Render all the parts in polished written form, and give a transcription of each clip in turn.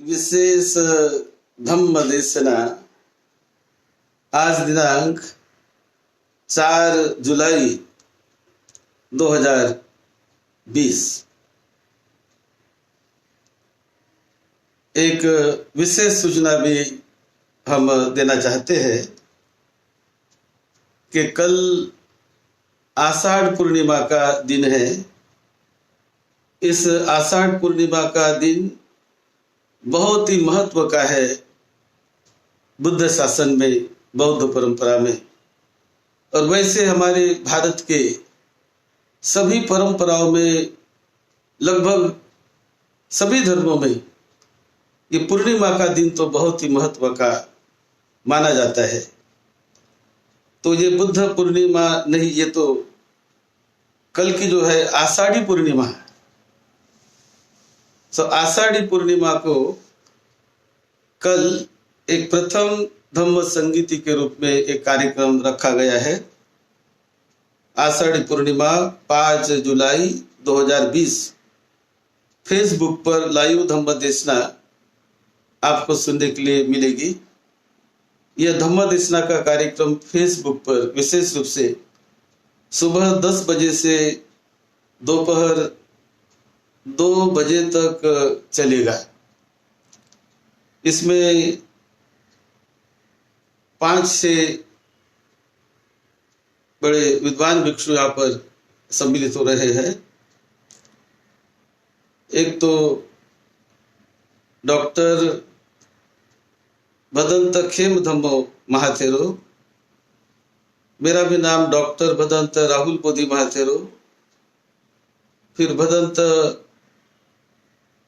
विशेष धम्म देशना आज दिनांक 4 जुलाई 2020। एक विशेष सूचना भी हम देना चाहते हैं कि कल आषाढ़ पूर्णिमा का दिन है। इस आषाढ़ पूर्णिमा का दिन बहुत ही महत्व का है बुद्ध शासन में, बौद्ध परंपरा में, और वैसे हमारे भारत के सभी परंपराओं में, लगभग सभी धर्मों में ये पूर्णिमा का दिन तो बहुत ही महत्व का माना जाता है। तो ये बुद्ध पूर्णिमा नहीं, ये तो कल की जो है आषाढ़ी पूर्णिमा है। तो आषाढ़ी पूर्णिमा को कल एक प्रथम धम्म संगीति के रूप में एक कार्यक्रम रखा गया है। आषाढ़ी पूर्णिमा 5 जुलाई 2020 फेसबुक पर लाइव धम्म देशना आपको सुनने के लिए मिलेगी। यह धम्म देशना का कार्यक्रम फेसबुक पर विशेष रूप से सुबह 10 बजे से दोपहर 2 बजे तक चलेगा। इसमें 5 से बड़े विद्वान भिक्षु यहाँ पर सम्मिलित हो रहे हैं। एक तो डॉक्टर भदंत खेम धम्मो महाथेरो, मेरा भी नाम डॉक्टर भदंत राहुल बोधी महाथेरो, फिर भदंत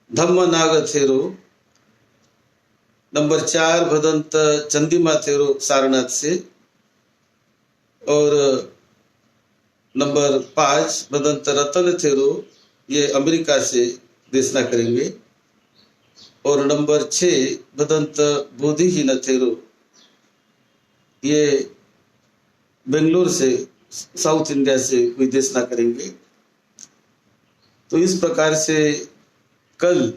धम्म नागथेरो, नंबर 4 भदंत चंदीमा थेरो सारनाथ से, और नंबर 5 भदंत रतन थेरो, ये अमेरिका से देशना करेंगे, और नंबर 6 भदंत बोधिहीन थेरो, ये बेंगलोर से, साउथ इंडिया से कोई देशना करेंगे। तो इस प्रकार से कल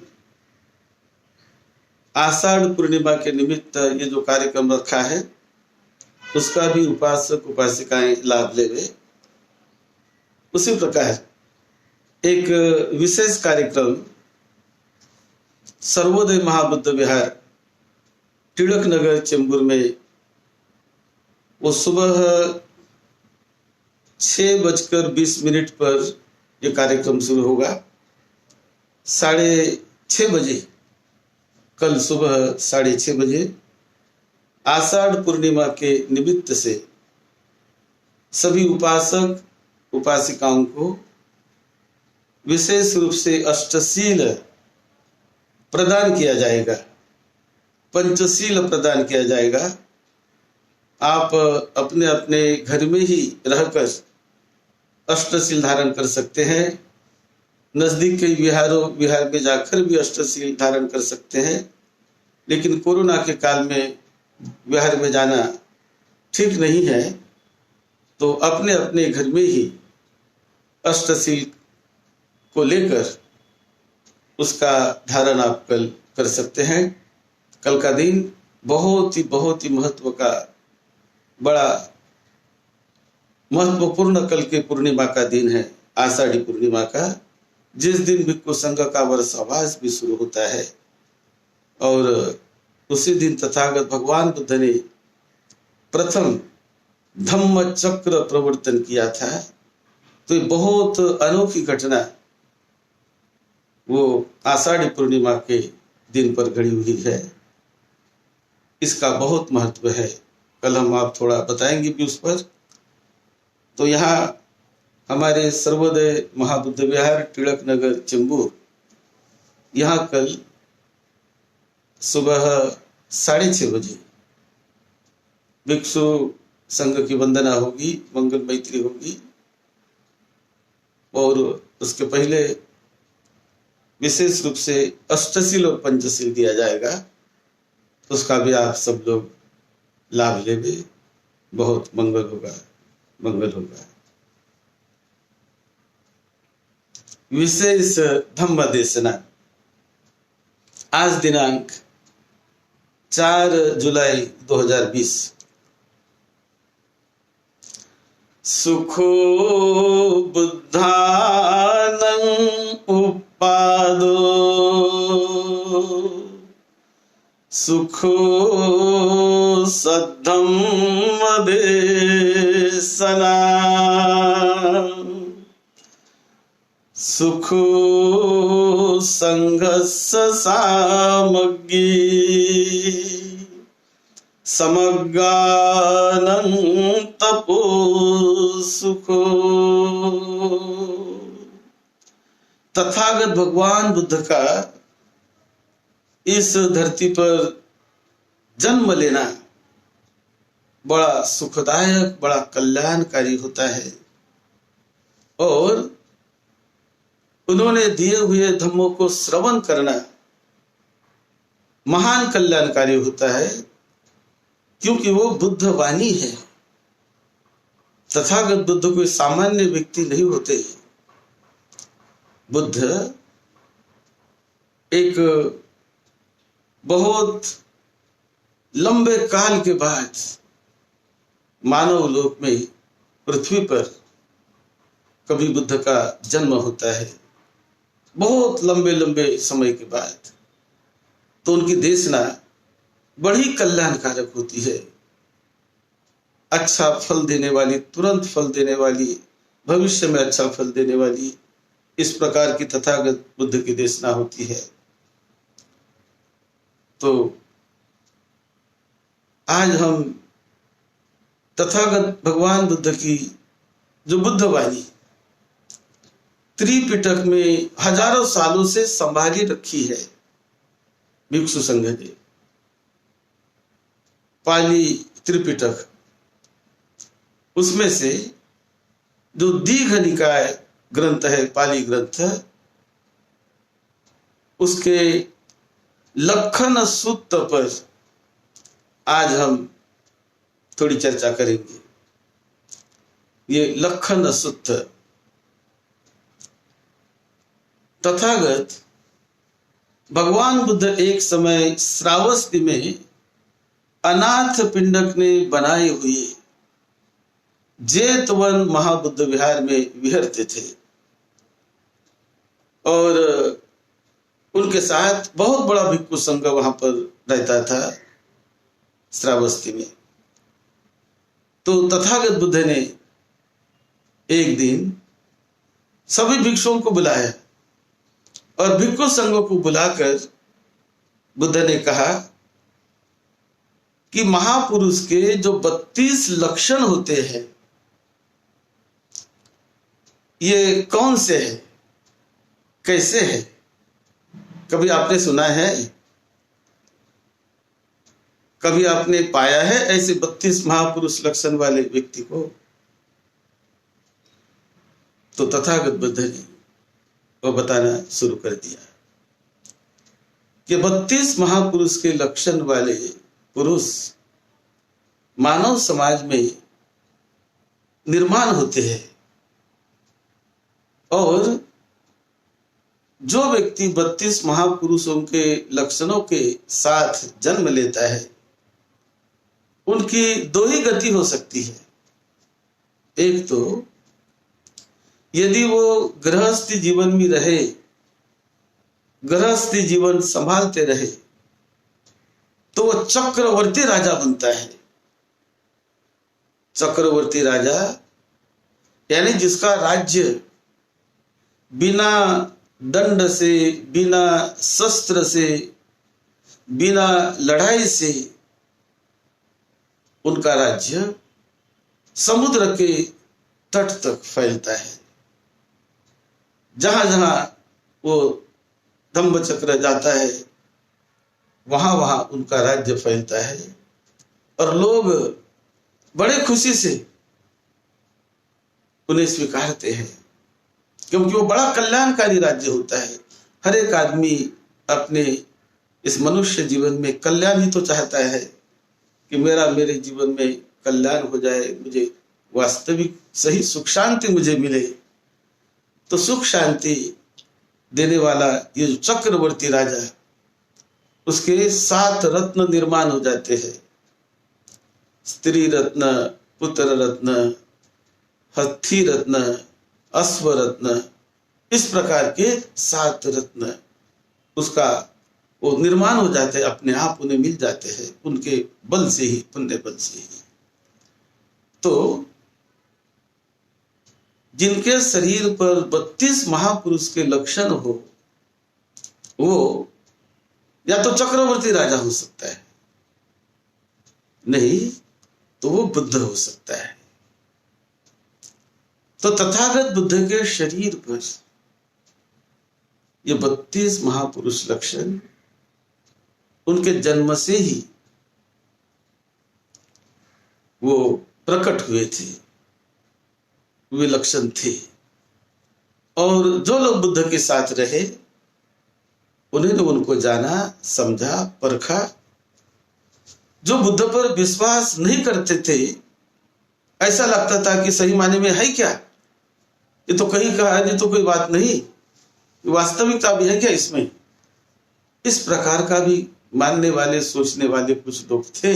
आषाढ़ पूर्णिमा के निमित्त ये जो कार्यक्रम रखा है उसका भी उपासक उपासिकाएं लाभ लेंगे। उसी प्रकार एक विशेष कार्यक्रम सर्वोदय महाबुद्ध विहार टिळक नगर चेंबूर में वो सुबह 6:20 पर यह कार्यक्रम शुरू होगा। 6:30 बजे, कल सुबह 6:30 बजे आषाढ़ पूर्णिमा के निमित्त से सभी उपासक उपासिकाओं को विशेष रूप से अष्टशील प्रदान किया जाएगा, पंचशील प्रदान किया जाएगा। आप अपने अपने घर में ही रहकर अष्टशील धारण कर सकते हैं। नजदीक के विहार में जाकर भी अष्टशील धारण कर सकते हैं, लेकिन कोरोना के काल में विहार में जाना ठीक नहीं है, तो अपने अपने घर में ही अष्टशील को लेकर उसका धारण आप कल कर सकते हैं। कल का दिन बहुत ही महत्व का, बड़ा महत्वपूर्ण कल के पूर्णिमा का दिन है, आषाढ़ी पूर्णिमा का, जिस दिन भिक्खु संघ का वर्षावास भी शुरू होता है। और उसी दिन तथागत भगवान बुद्ध ने प्रथम धम्म चक्र प्रवर्तन किया था। तो ये बहुत अनोखी घटना वो आषाढ़ी पूर्णिमा के दिन पर घड़ी हुई है। इसका बहुत महत्व है, कल हम आप थोड़ा बताएंगे भी उस पर। तो यहाँ हमारे सर्वोदय महाबुद्ध विहार टिळक नगर चेंबूर, यहाँ कल सुबह 6:30 बजे भिक्षु संघ की वंदना होगी, मंगल मैत्री होगी, और उसके पहले विशेष रूप से अष्टशील और पंचशील दिया जाएगा। उसका भी आप सब लोग लाभ लेंगे, बहुत मंगल होगा, मंगल होगा। विशेष धम्म देशना आज दिनांक 4 जुलाई 2020। सुखो बुद्धानं उपादो सुखो सद्धम्मदेशना सुखो संघस्य सामग्री समग्गानं तपो सुखो। तथागत भगवान बुद्ध का इस धरती पर जन्म लेना बड़ा सुखदायक, बड़ा कल्याणकारी होता है और उन्होंने दिए हुए धम्मों को श्रवण करना महान कल्याणकारी होता है, क्योंकि वो बुद्ध वाणी है। तथागत बुद्ध कोई सामान्य व्यक्ति नहीं होते। बुद्ध एक बहुत लंबे काल के बाद मानव लोक में पृथ्वी पर कभी बुद्ध का जन्म होता है, बहुत लंबे लंबे समय के बाद। तो उनकी देशना बड़ी कल्याणकारक होती है, अच्छा फल देने वाली, तुरंत फल देने वाली, भविष्य में अच्छा फल देने वाली, इस प्रकार की तथागत बुद्ध की देशना होती है। तो आज हम तथागत भगवान बुद्ध की जो बुद्ध वाणी त्रिपिटक में हजारों सालों से संभाली रखी है भिक्षु संघ ने, पाली त्रिपिटक, उसमें से जो दीघ निकाय ग्रंथ है, पाली ग्रंथ, उसके लक्षण सूत्र पर आज हम थोड़ी चर्चा करेंगे। ये लक्षण सूत्र, तथागत भगवान बुद्ध एक समय श्रावस्ती में अनाथ पिंडक ने बनाए हुए जेतवन महाबुद्ध विहार में विहरते थे और उनके साथ बहुत बड़ा भिक्षु संघ वहां पर रहता था श्रावस्ती में। तो तथागत बुद्ध ने एक दिन सभी भिक्षुओं को बुलाया और भिक्षु संघ को बुलाकर बुद्ध ने कहा कि महापुरुष के जो 32 लक्षण होते हैं, ये कौन से हैं, कैसे हैं? कभी आपने सुना है, कभी आपने पाया है ऐसे 32 महापुरुष लक्षण वाले व्यक्ति को? तो तथागत बुद्ध ने वो बताना शुरू कर दिया कि 32 महापुरुष के लक्षण वाले पुरुष मानव समाज में निर्माण होते हैं और जो व्यक्ति 32 महापुरुषों के लक्षणों के साथ जन्म लेता है, उनकी दो ही गति हो सकती है। एक तो यदि वो गृहस्थी जीवन में रहे, गृहस्थी जीवन संभालते रहे, तो वो चक्रवर्ती राजा बनता है। चक्रवर्ती राजा यानी जिसका राज्य बिना दंड से, बिना शस्त्र से, बिना लड़ाई से, उनका राज्य समुद्र के तट तक फैलता है। जहां जहां वो धम्म चक्र जाता है, वहां वहां उनका राज्य फैलता है और लोग बड़े खुशी से उन्हें स्वीकारते हैं, क्योंकि वो बड़ा कल्याणकारी राज्य होता है। हर एक आदमी अपने इस मनुष्य जीवन में कल्याण ही तो चाहता है कि मेरे जीवन में कल्याण हो जाए, मुझे वास्तविक सही सुख शांति मुझे मिले। तो सुख शांति देने वाला ये जो चक्रवर्ती राजा, उसके 7 रत्न निर्माण हो जाते हैं। स्त्री रत्न, पुत्र रत्न, हथी रत्न, अश्व रत्न, इस प्रकार के 7 रत्न उसका वो निर्माण हो जाते हैं, अपने आप उन्हें मिल जाते हैं, उनके बल से ही, पुण्य बल से ही। तो जिनके शरीर पर 32 महापुरुष के लक्षण हो, वो या तो चक्रवर्ती राजा हो सकता है, नहीं तो वो बुद्ध हो सकता है। तो तथागत बुद्ध के शरीर पर ये 32 महापुरुष लक्षण उनके जन्म से ही वो प्रकट हुए थे, वे लक्षण थे। और जो लोग बुद्ध के साथ रहे, उन्होंने उनको जाना, समझा, परखा। जो बुद्ध पर विश्वास नहीं करते थे, ऐसा लगता था कि सही माने में है क्या, ये तो कहीं कहा है, ये तो कोई बात नहीं, वास्तविकता भी है क्या इसमें, इस प्रकार का भी मानने वाले, सोचने वाले कुछ लोग थे।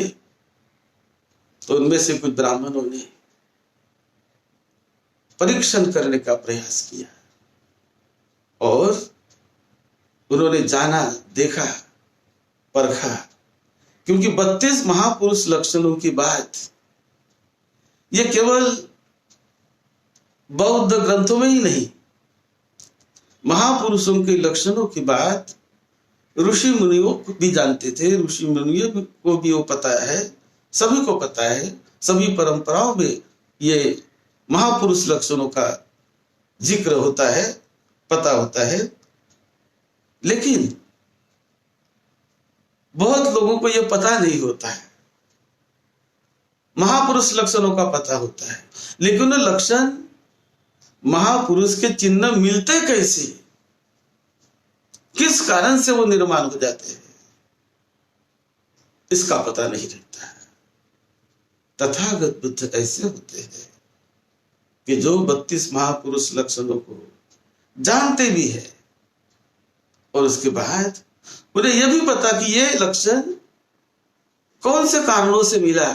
तो उनमें से कुछ ब्राह्मणों ने परीक्षण करने का प्रयास किया और उन्होंने जाना, देखा, परखा। क्योंकि 32 महापुरुष लक्षणों की बात ये केवल बौद्ध ग्रंथों में ही नहीं, महापुरुषों के लक्षणों की बात ऋषि मुनियों भी जानते थे, ऋषि मुनियों को भी वो पता है, सभी को पता है, सभी परंपराओं में ये महापुरुष लक्षणों का जिक्र होता है, पता होता है। लेकिन बहुत लोगों को यह पता नहीं होता है। महापुरुष लक्षणों का पता होता है, लेकिन लक्षण महापुरुष के चिन्ह मिलते कैसे, किस कारण से वो निर्माण हो जाते हैं, इसका पता नहीं रहता है। तथागत बुद्ध ऐसे होते हैं कि जो 32 महापुरुष लक्षणों को जानते भी है और उसके बाद उन्हें यह भी पता कि ये लक्षण कौन से कारणों से मिला,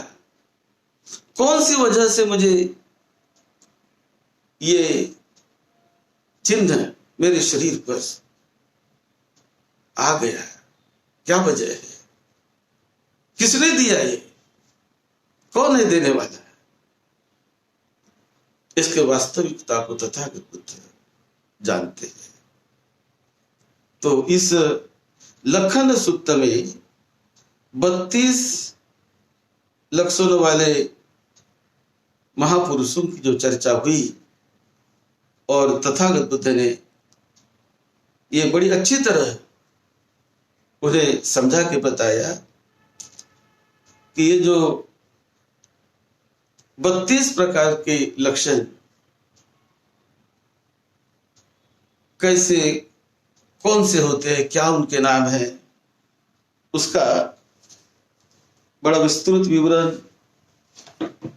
कौन सी वजह से मुझे ये चिन्ह मेरे शरीर पर आ गया, क्या वजह है, किसने दिया, ये कौन है देने वाला, इसके वास्तविकता को तथागत बुद्ध जानते हैं। तो इस लक्षण सूत्र में 32 लक्षणों वाले महापुरुषों की जो चर्चा हुई और तथागत बुद्ध ने ये बड़ी अच्छी तरह उन्हें समझा के बताया कि ये जो 32 प्रकार के लक्षण कैसे, कौन से होते हैं, क्या उनके नाम है, उसका बड़ा विस्तृत विवरण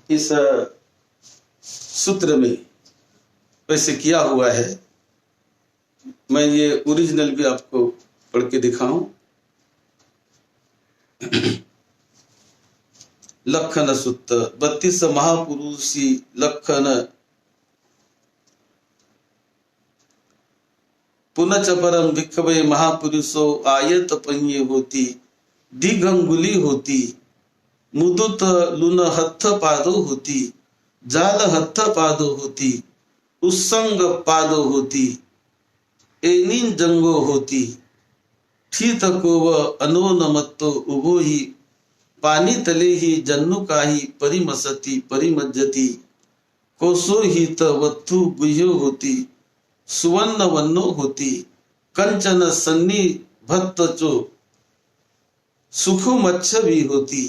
इस सूत्र में वैसे किया हुआ है। मैं ये ओरिजिनल भी आपको पढ़ के दिखाऊं। लक्षण सूत्र 32 महापुरुषी लक्षण पुनच परम भिक्खवे महापुरुषो आयत पंये होती, दिगंगुली होती, मुदुत लुन हत्थ पादो होती, जाल हत्थ पादो होती, उत्संग पादो होती, एनिन जंगो होती, ठीक को व अनोनमत्तो उभो ही पानी तले ही जन्नु का ही परिमसती परिमज्जती, कोसो ही तवत्थु गुह्यो होती, सुवर्ण वन्नो होती, कंचन सन्नी भत्त चो सुखु मच्छ भी होती,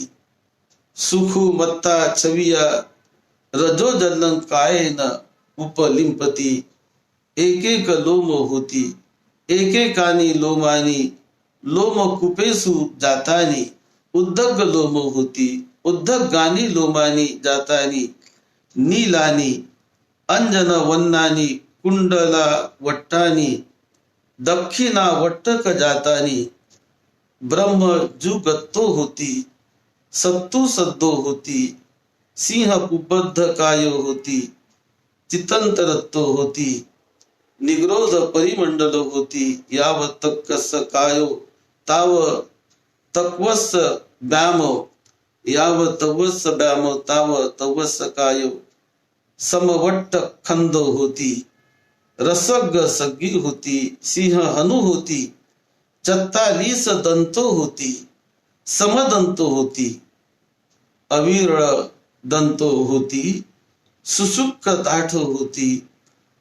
सुखु मत्ता छविया रजो जलन काय न उपलिम्पति, एक एक लोम होती, एक एकानी लोमानी, लोम कुपेसु जातानी, उद्धग लोम होती, उद्धग गानी लोमानी जातानी, नीलानी, अंजन वन्नानी, कुंडला वट्टानी, दक्षिणा वट्टक जातानी, ब्रह्म जुगत्तो होती, सत्तु सद्दो होती, सिंह कुबद्ध कायो होती, चितंतरत्तो होती, निग्रोध परिमंडल होती, याव तक्कस कायो ताव तक्वस व्यामो, याव तवस व्यामो ताव तवस कायो, समवट्ट खंदो होती, रसग सग्गी होती, सिंह हनु होती, 44 दंतो होती, समदंतो होती, अविरल दंतो होती, सुसुक दाठ होती,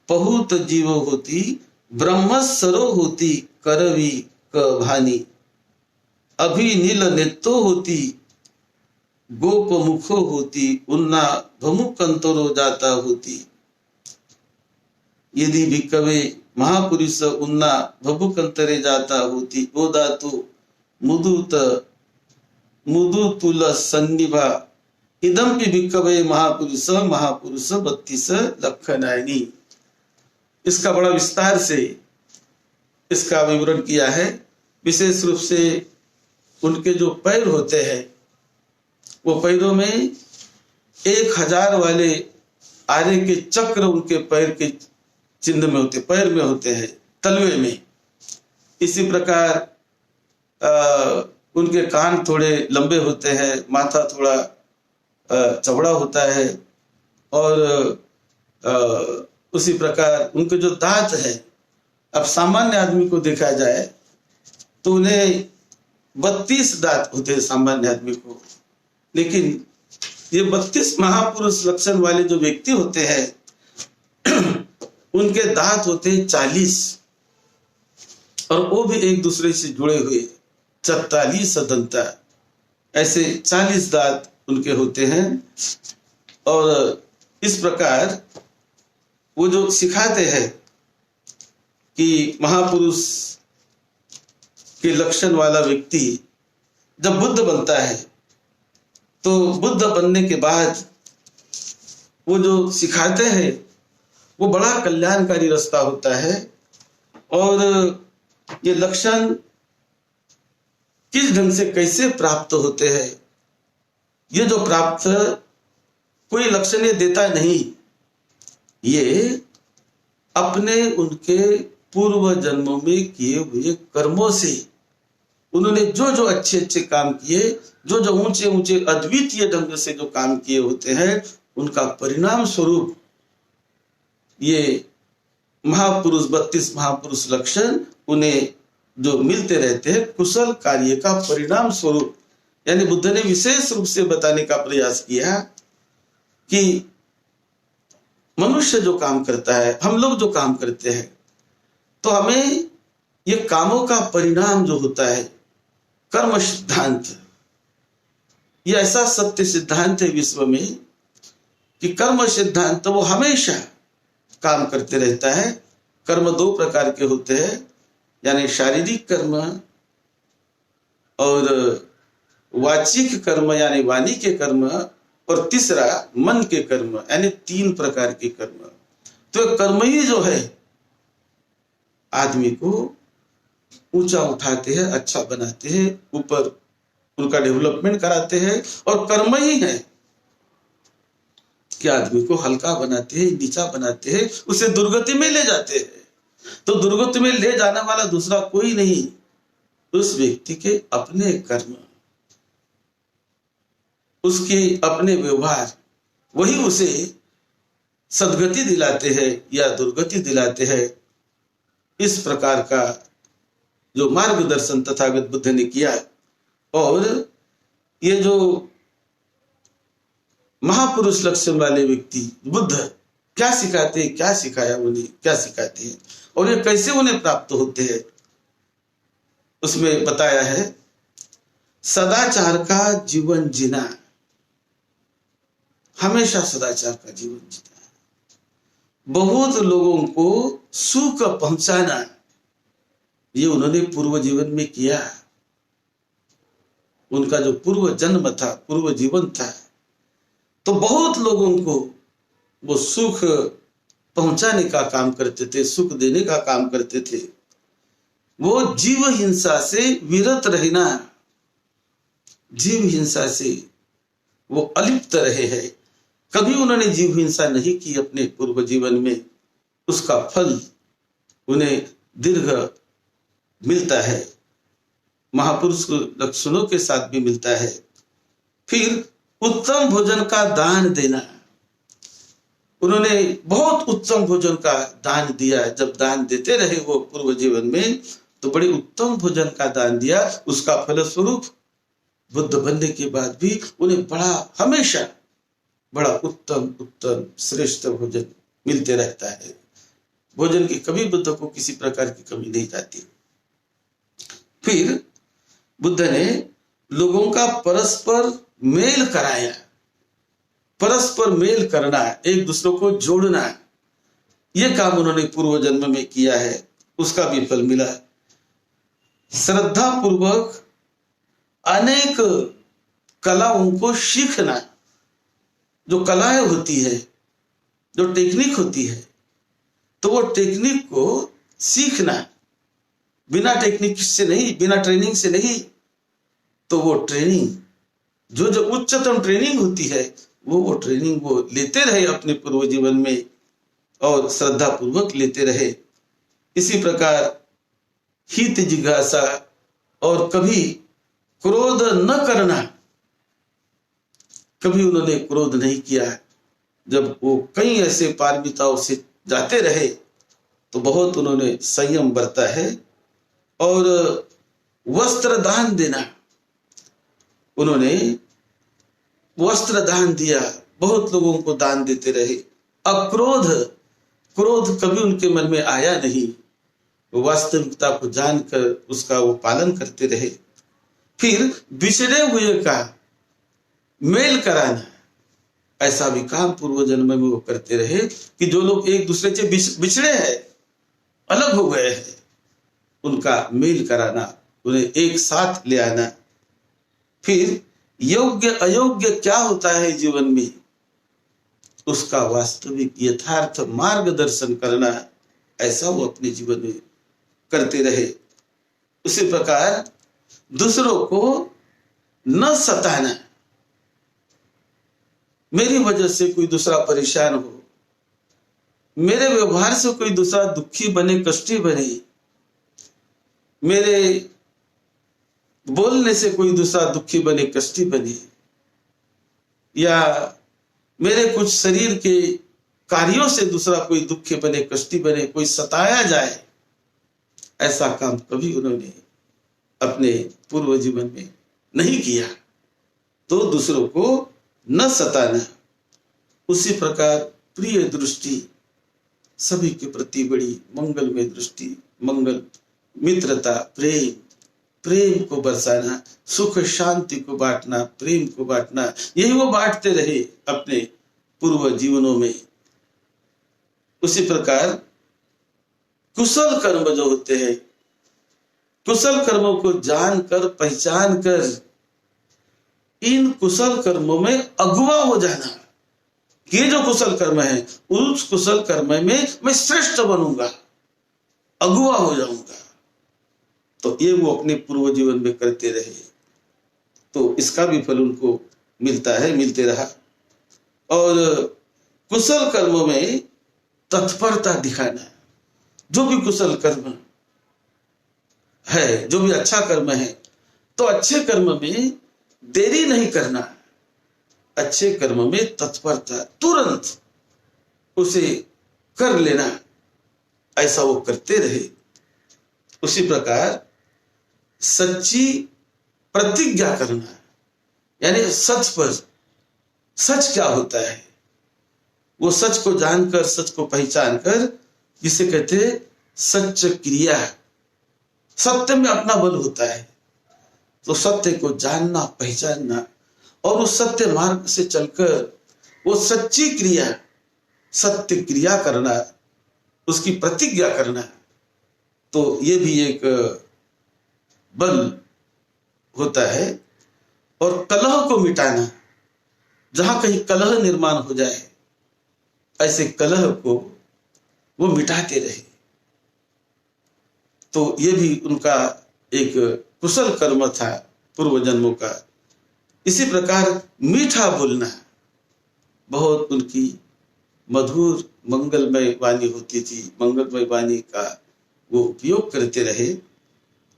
बहुत जीव होती, ब्रह्मस्वरो होती, करवी क भानी, अभि नील नेत्तो होती, गोप मुखो होती, उन्ना भमुकंतरो जाता होती, यदि भिक्कवे महापुरुष उन्ना भमुकंतरे जाता होती, ओ धातु मुदुत मुदुतुल सन्निभा इदम भी भिक्कवे महापुरुष महापुरुष 32 लक्षणायनी। इसका बड़ा विस्तार से इसका विवरण किया है। विशेष रूप से उनके जो पैर होते हैं वो पैरों में 1000 वाले आरे के चक्र उनके पैर के चिन्ह में होते, पैर में होते हैं, तलवे में। इसी प्रकार उनके कान थोड़े लंबे होते हैं, माथा थोड़ा चौड़ा होता है, और उसी प्रकार उनके जो दांत है, अब सामान्य आदमी को देखा जाए तो उन्हें 32 दांत होते हैं सामान्य आदमी को, लेकिन ये 32 महापुरुष लक्षण वाले जो व्यक्ति होते हैं उनके दांत होते हैं 40, और वो भी एक दूसरे से जुड़े हुए 44 दंता, ऐसे 40 दांत उनके होते हैं। और इस प्रकार वो जो सिखाते हैं कि महापुरुष के लक्षण वाला व्यक्ति जब बुद्ध बनता है तो बुद्ध बनने के बाद वो जो सिखाते हैं वो बड़ा कल्याणकारी रास्ता होता है। और ये लक्षण किस ढंग से कैसे प्राप्त होते हैं, ये जो प्राप्त कोई लक्षण ये देता नहीं, ये अपने उनके पूर्व जन्मों में किए हुए कर्मों से उन्होंने जो जो अच्छे अच्छे काम किए, जो जो ऊंचे ऊंचे अद्वितीय ढंग से जो काम किए होते हैं, उनका परिणाम स्वरूप ये महापुरुष 32 महापुरुष लक्षण उन्हें जो मिलते रहते हैं कुशल कार्य का परिणाम स्वरूप। यानी बुद्ध ने विशेष रूप से बताने का प्रयास किया कि मनुष्य जो काम करता है, हम लोग जो काम करते हैं, तो हमें ये कामों का परिणाम जो होता है कर्म सिद्धांत, ये ऐसा सत्य सिद्धांत है विश्व में कि कर्म सिद्धांत वो हमेशा काम करते रहता है। कर्म 2 प्रकार के होते हैं, यानी शारीरिक कर्म और वाचिक कर्म यानी वाणी के कर्म, और तीसरा मन के कर्म यानी 3 प्रकार के कर्म। तो कर्म ही जो है आदमी को ऊंचा उठाते हैं, अच्छा बनाते हैं, ऊपर उनका डेवलपमेंट कराते हैं, और कर्म ही है कि आदमी को हल्का बनाते हैं, नीचा बनाते हैं, उसे दुर्गति में ले जाते हैं। तो दुर्गति में ले जाने वाला दूसरा कोई नहीं, उस व्यक्ति के अपने कर्म, उसके अपने व्यवहार, वही उसे सद्गति दिलाते हैं या दुर्गति दिलाते हैं। इस प्रकार का जो मार्गदर्शन तथागत बुद्ध ने किया। और ये जो महापुरुष लक्षण वाले व्यक्ति बुद्ध क्या सिखाते हैं, क्या सिखाया उन्हें, क्या सिखाते हैं और ये कैसे उन्हें प्राप्त होते हैं, उसमें बताया है सदाचार का जीवन जीना, हमेशा सदाचार का जीवन जीना, बहुत लोगों को सुख पहुंचाना, ये उन्होंने पूर्व जीवन में किया। उनका जो पूर्व जन्म था, पूर्व जीवन था, तो बहुत लोगों को वो सुख पहुंचाने का काम करते थे, सुख देने का काम करते थे। वो जीव हिंसा से विरत रहना, जीव हिंसा से वो अलिप्त रहे हैं। कभी उन्होंने जीव हिंसा नहीं की अपने पूर्व जीवन में, उसका फल उन्हें दीर्घ मिलता है, महापुरुष लक्षणों के साथ भी मिलता है। फिर उत्तम भोजन का दान देना, उन्होंने बहुत उत्तम भोजन का दान दिया। जब दान देते रहे वो पूर्व जीवन में, तो बड़े उत्तम भोजन का दान दिया। उसका फलस्वरूप बुद्ध बनने के बाद भी उन्हें हमेशा बड़ा उत्तम उत्तम श्रेष्ठ भोजन मिलते रहता है। भोजन की कभी बुद्ध को किसी प्रकार की कमी नहीं जाती। फिर बुद्ध ने लोगों का परस्पर मेल कराया, परस्पर मेल करना, एक दूसरे को जोड़ना, यह काम उन्होंने पूर्व जन्म में किया है, उसका भी फल मिला। श्रद्धा पूर्वक अनेक कलाओं को सीखना, जो कलाएं होती है, जो टेक्निक होती है, तो वो टेक्निक को सीखना, बिना टेक्निक से नहीं, बिना ट्रेनिंग से नहीं, तो वो ट्रेनिंग जो उच्चतम ट्रेनिंग होती है, वो ट्रेनिंग वो लेते रहे अपने पूर्व जीवन में और श्रद्धा पूर्वक लेते रहे। इसी प्रकार हित जिज्ञासा और कभी क्रोध न करना, कभी उन्होंने क्रोध नहीं किया। जब वो कई ऐसे पारमिताओं से जाते रहे तो बहुत उन्होंने संयम बरता है। और वस्त्र दान देना, उन्होंने वस्त्र दान दिया, बहुत लोगों को दान देते रहे। अक्रोध, क्रोध कभी उनके मन में आया नहीं, वास्तविकता को जानकर उसका वो पालन करते रहे। फिर बिछड़े हुए का मेल कराना, ऐसा भी काम पूर्व जन्म में वो करते रहे कि जो लोग एक दूसरे से बिछड़े हैं, अलग हो गए हैं, उनका मेल कराना, उन्हें एक साथ ले आना। फिर योग्य अयोग्य क्या होता है जीवन में, उसका वास्तविक यथार्थ मार्गदर्शन करना, ऐसा वो अपने जीवन में करते रहे। उसी प्रकार दूसरों को न सताना, मेरी वजह से कोई दूसरा परेशान हो, मेरे व्यवहार से कोई दूसरा दुखी बने, कष्टी बने, मेरे बोलने से कोई दूसरा दुखी बने, कष्टी बने, या मेरे कुछ शरीर के कार्यों से दूसरा कोई दुखी बने, कष्टी बने, कोई सताया जाए, ऐसा काम कभी उन्होंने अपने पूर्व जीवन में नहीं किया। तो दूसरों को न सताना। उसी प्रकार प्रिय दृष्टि, सभी के प्रति बड़ी मंगलमय दृष्टि, मंगल, मित्रता, प्रेम, प्रेम को बरसाना, सुख शांति को बांटना, प्रेम को बांटना, यही वो बांटते रहे अपने पूर्व जीवनों में। उसी प्रकार कुशल कर्म जो होते हैं, कुशल कर्मों को जानकर, पहचान कर, इन कुशल कर्मों में अगुवा हो जाना। ये जो कुशल कर्म है, उस कुशल कर्म में मैं श्रेष्ठ बनूंगा, अगुवा हो जाऊंगा। तो ये वो अपने पूर्व जीवन में करते रहे, तो इसका भी फल उनको मिलता है, मिलते रहा। और कुशल कर्मों में तत्परता दिखाना, जो भी कुशल कर्म है, जो भी अच्छा कर्म है, तो अच्छे कर्म में देरी नहीं करना, अच्छे कर्म में तत्परता, तुरंत उसे कर लेना, ऐसा वो करते रहे। उसी प्रकार सच्ची प्रतिज्ञा करना, यानी सच पर, सच क्या होता है वो सच को जानकर, सच को पहचान कर, जिसे कहते हैं सच्च क्रिया। सत्य में अपना बल होता है, तो सत्य को जानना, पहचानना और उस सत्य मार्ग से चलकर वो सच्ची क्रिया, सत्य क्रिया करना, उसकी प्रतिज्ञा करना, तो ये भी एक बल होता है। और कलह को मिटाना, जहां कहीं कलह निर्माण हो जाए, ऐसे कलह को वो मिटाते रहे। तो ये भी उनका एक कुशल कर्म था पूर्व जन्मों का। इसी प्रकार मीठा बोलना बहुत उनकी मधुर मंगलमय वाणी होती थी। मंगलमय वाणी का वो उपयोग करते रहे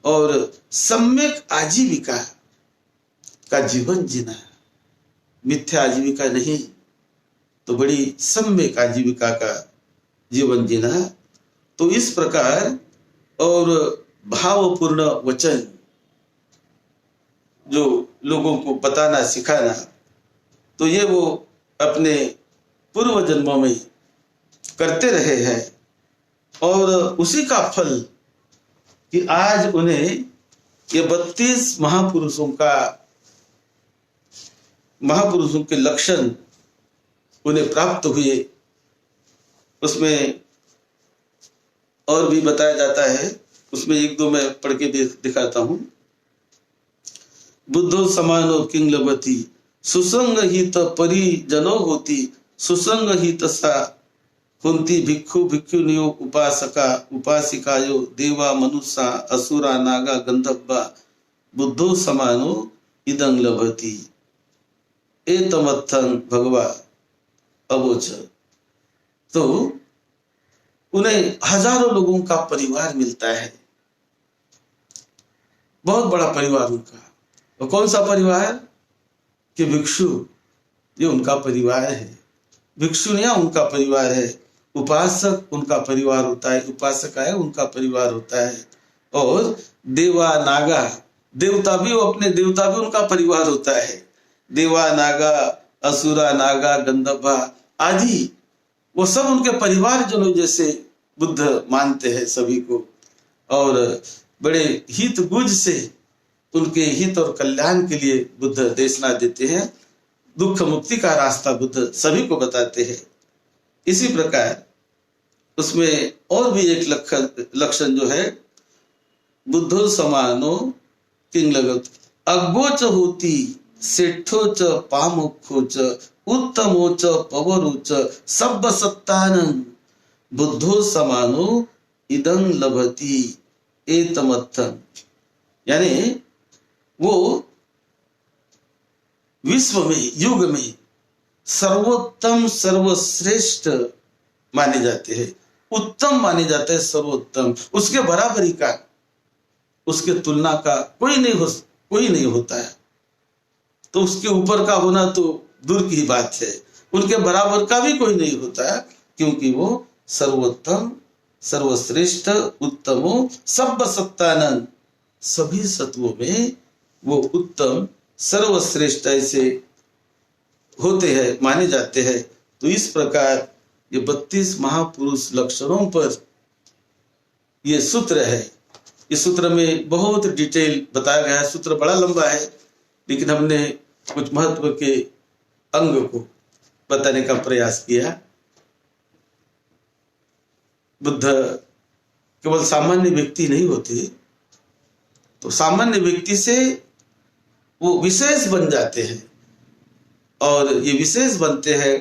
और सम्यक आजीविका का जीवन जीना, मिथ्या आजीविका नहीं तो बड़ी सम्यक आजीविका का जीवन जीना। तो इस प्रकार और भावपूर्ण वचन जो लोगों को बताना सिखाना, तो ये वो अपने पूर्व जन्मों में करते रहे हैं और उसी का फल कि आज उन्हें ये 32 महापुरुषों के लक्षण उन्हें प्राप्त हुए। उसमें और भी बताया जाता है, उसमें एक दो मैं पढ़ के दिखाता हूं। बुद्धो समानो किंग लभति सुसंग हित परिजनो होती, सुसंग हित सा कुंती भिक्षु भिक्षुनियो उपासका उपासिकायो देवा मनुष्या असुरा नागा गंधर्वा बुद्धो समानो इदं लभति एतमत्थं भगवा अवोच। तो उन्हें हजारों लोगों का परिवार मिलता है, बहुत बड़ा परिवार उनका। और कौन सा परिवार? कि भिक्षु, ये उनका परिवार है। भिक्षुनियां उनका परिवार है, उपासक उनका परिवार होता है, उपासका है उनका परिवार होता है, और देवा नागा, देवता भी, वो अपने देवता भी उनका परिवार होता है। देवा नागा असुरा नागा गंधर्वा आदि वो सब उनके परिवार जनों जैसे बुद्ध मानते हैं सभी को, और बड़े हित गुज से उनके हित और कल्याण के लिए बुद्ध देशना देते हैं। दुख मुक्ति का रास्ता बुद्ध सभी को बताते हैं। इसी प्रकार उसमें और भी एक लक्षण जो है, बुद्धो समानो किंग लगत अज्ञोच होती सेठोच पामुखोच उत्तमोच पवरोच सब सत्तानंद बुद्धो समानो इदं लभति एतमत्थं। यानी वो विश्व में युग में सर्वोत्तम सर्वश्रेष्ठ माने जाते हैं, उत्तम माने जाते हैं, सर्वोत्तम, उसके बराबरी का, उसके तुलना का कोई नहीं होता है। तो उसके ऊपर का होना तो दूर की बात है, उनके बराबर का भी कोई नहीं होता है, क्योंकि वो सर्वोत्तम सर्वश्रेष्ठ उत्तमो सब सत्तानंद, सभी सत्वों में वो उत्तम सर्वश्रेष्ठ ऐसे होते हैं, माने जाते हैं। तो इस प्रकार ये 32 महापुरुष लक्षणों पर ये सूत्र है। इस सूत्र में बहुत डिटेल बताया गया है। सूत्र बड़ा लंबा है, लेकिन हमने कुछ महत्व के अंग को बताने का प्रयास किया। बुद्ध केवल सामान्य व्यक्ति नहीं होते, तो सामान्य व्यक्ति से वो विशेष बन जाते हैं, और ये विशेष बनते हैं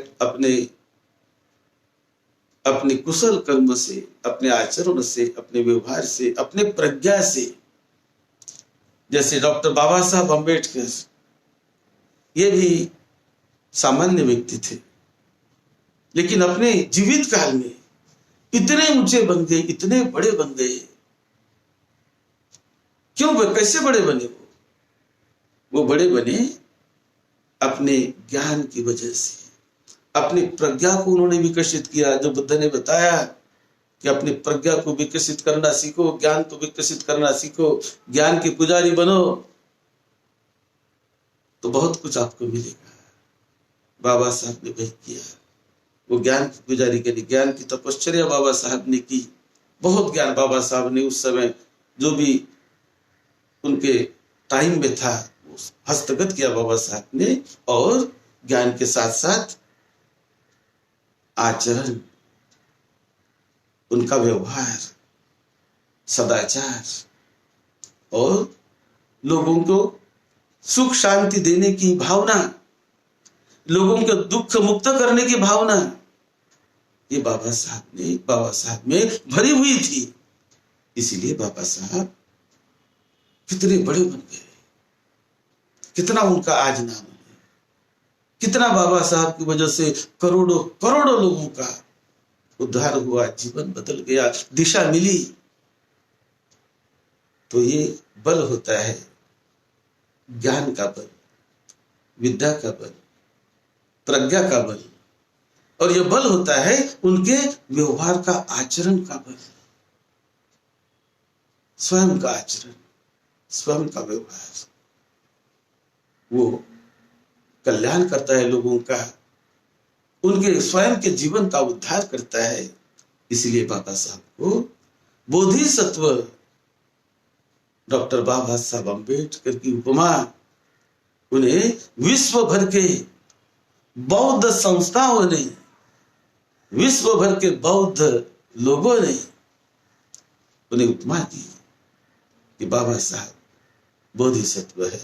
अपने कुशल कर्म से, अपने आचरण से, अपने व्यवहार से, अपने प्रज्ञा से। जैसे डॉक्टर बाबा साहब अम्बेडकर, ये भी सामान्य व्यक्ति थे, लेकिन अपने जीवित काल में इतने ऊंचे बन गए, इतने बड़े बन गए। क्यों, कैसे बड़े बने? वो बड़े बने अपने ज्ञान की वजह से, अपनी प्रज्ञा को उन्होंने विकसित किया। जो बुद्ध ने बताया कि अपनी प्रज्ञा को विकसित करना सीखो, ज्ञान को विकसित करना सीखो, ज्ञान के पुजारी बनो, तो बहुत कुछ आपको मिलेगा। बाबा साहब ने वही किया, वो ज्ञान की पुजारी के लिए ज्ञान की तपश्चर्या बाबा साहब ने की। बहुत ज्ञान बाबा साहब ने उस समय जो भी उनके टाइम में था हस्तगत किया बाबा साहब ने, और ज्ञान के साथ साथ आचरण, उनका व्यवहार, सदाचार, और लोगों को सुख शांति देने की भावना, लोगों को दुख मुक्त करने की भावना, ये बाबा साहब में भरी हुई थी। इसीलिए बाबा साहब कितने बड़े बन गए, कितना उनका आज नाम है, कितना बाबा साहब की वजह से करोड़ों करोड़ों लोगों का उद्धार हुआ, जीवन बदल गया, दिशा मिली। तो ये बल होता है ज्ञान का बल, विद्या का बल, प्रज्ञा का बल, और यह बल होता है उनके व्यवहार का, आचरण का बल, स्वयं का आचरण, स्वयं का व्यवहार। वो कल्याण करता है लोगों का, उनके स्वयं के जीवन का उद्धार करता है। इसलिए बाबा साहब को बोधिसत्व, डॉक्टर बाबा साहब अम्बेडकर की उपमा उन्हें विश्व भर के बौद्ध संस्थाओं ने, विश्व भर के बौद्ध लोगों ने उन्हें उपमा दी कि बाबा साहब बोधिसत्व है,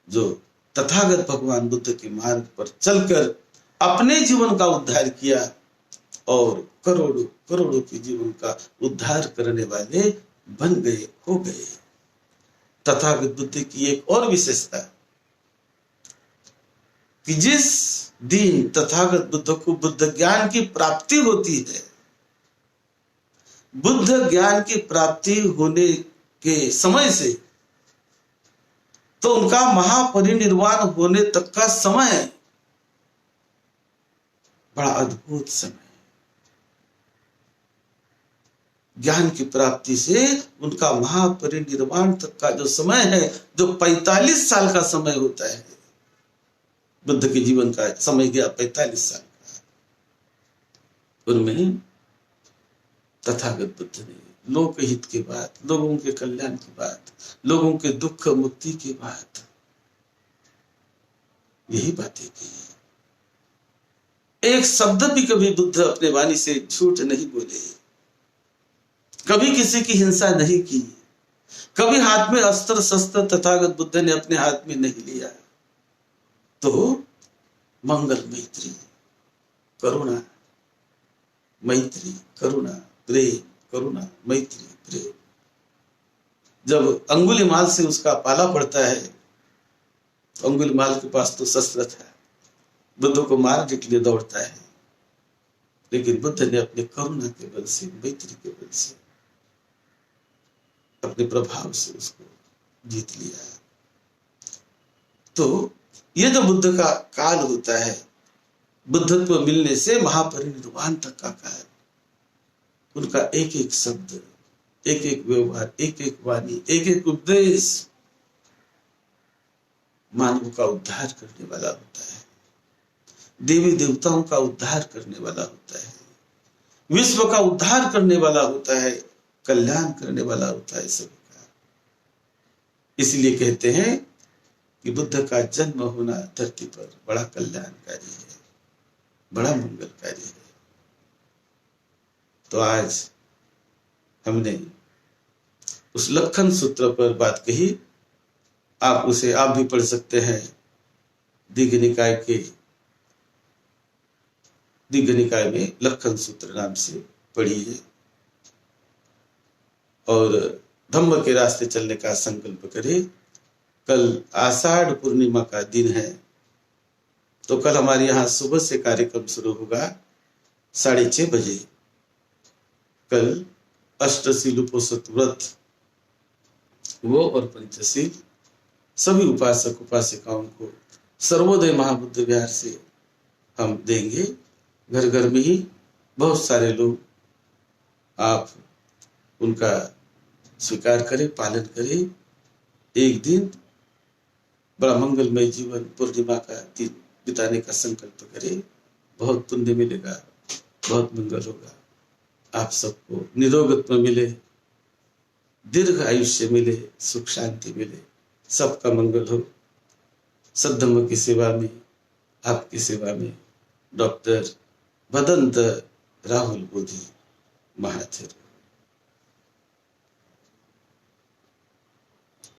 जो तथागत भगवान बुद्ध के मार्ग पर चलकर अपने जीवन का उद्धार किया और करोड़ों करोड़ों के जीवन का उद्धार करने वाले बन गए, हो गए। तथागत बुद्ध की एक और विशेषता कि जिस दिन तथागत बुद्ध को बुद्ध ज्ञान की प्राप्ति होती है, बुद्ध ज्ञान की प्राप्ति होने के समय से तो उनका महापरिनिर्वाण होने तक का समय बड़ा अद्भुत समय। ज्ञान की प्राप्ति से उनका महापरिनिर्वाण तक का जो समय है, जो 45 साल का समय होता है, बुद्ध के जीवन का समय गया 45 साल का, उनमें तथागत बुद्ध ने लोकहित की बात, लोगों के कल्याण की बात, लोगों के दुख मुक्ति की बात, यही बातें की। एक शब्द भी कभी बुद्ध अपने वाणी से झूठ नहीं बोले, कभी किसी की हिंसा नहीं की, कभी हाथ में अस्त्र शस्त्र तथागत बुद्ध ने अपने हाथ में नहीं लिया। तो मंगल, मैत्री, करुणा, मैत्री, करुणा, प्रेम, करुणा, मैत्री, प्रेम। जब अंगुलीमाल से उसका पाला पड़ता है, अंगुलीमाल के पास तो शस्त्र था, बुद्ध को मारने के लिए दौड़ता है, लेकिन बुद्ध ने अपने करुणा के बल से, मैत्री के बल से, अपने प्रभाव से उसको जीत लिया। तो ये जो बुद्ध का काल होता है, बुद्धत्व मिलने से महापरिनिर्वाण तक का काल, उनका एक एक शब्द, एक एक व्यवहार, एक एक वाणी, एक एक उपदेश मानव का उद्धार करने वाला होता है, देवी देवताओं का उद्धार करने वाला होता है, विश्व का उद्धार करने वाला होता है, कल्याण करने वाला होता है सभी का। इसलिए कहते हैं कि बुद्ध का जन्म होना धरती पर बड़ा कल्याणकारी है, बड़ा मंगलकारी है। तो आज हमने उस लक्षण सूत्र पर बात कही, आप उसे आप भी पढ़ सकते हैं, दीघ निकाय में लक्षण सूत्र नाम से पढ़िए और धम्म के रास्ते चलने का संकल्प करें। कल आषाढ़ पूर्णिमा का दिन है, तो कल हमारे यहाँ सुबह से कार्यक्रम शुरू होगा 6:30 बजे। कल अष्टशील उपोषित व्रत वो और पंचशील सभी उपासक उपासिकाओं को सर्वोदय महाबुद्ध विहार से हम देंगे। घर घर में ही बहुत सारे लोग, आप उनका स्वीकार करें, पालन करें। एक दिन बड़ा मंगलमय जीवन पूर्णिमा का दिन बिताने का संकल्प करें, बहुत पुण्य मिलेगा, बहुत मंगल होगा। आप सबको निरोगत्व मिले, दीर्घ आयुष्य मिले, सुख शांति मिले, सबका मंगल हो। सद्धम्म की सेवा में, आपकी सेवा में डॉक्टर भदंत राहुल बोधी महाथिर।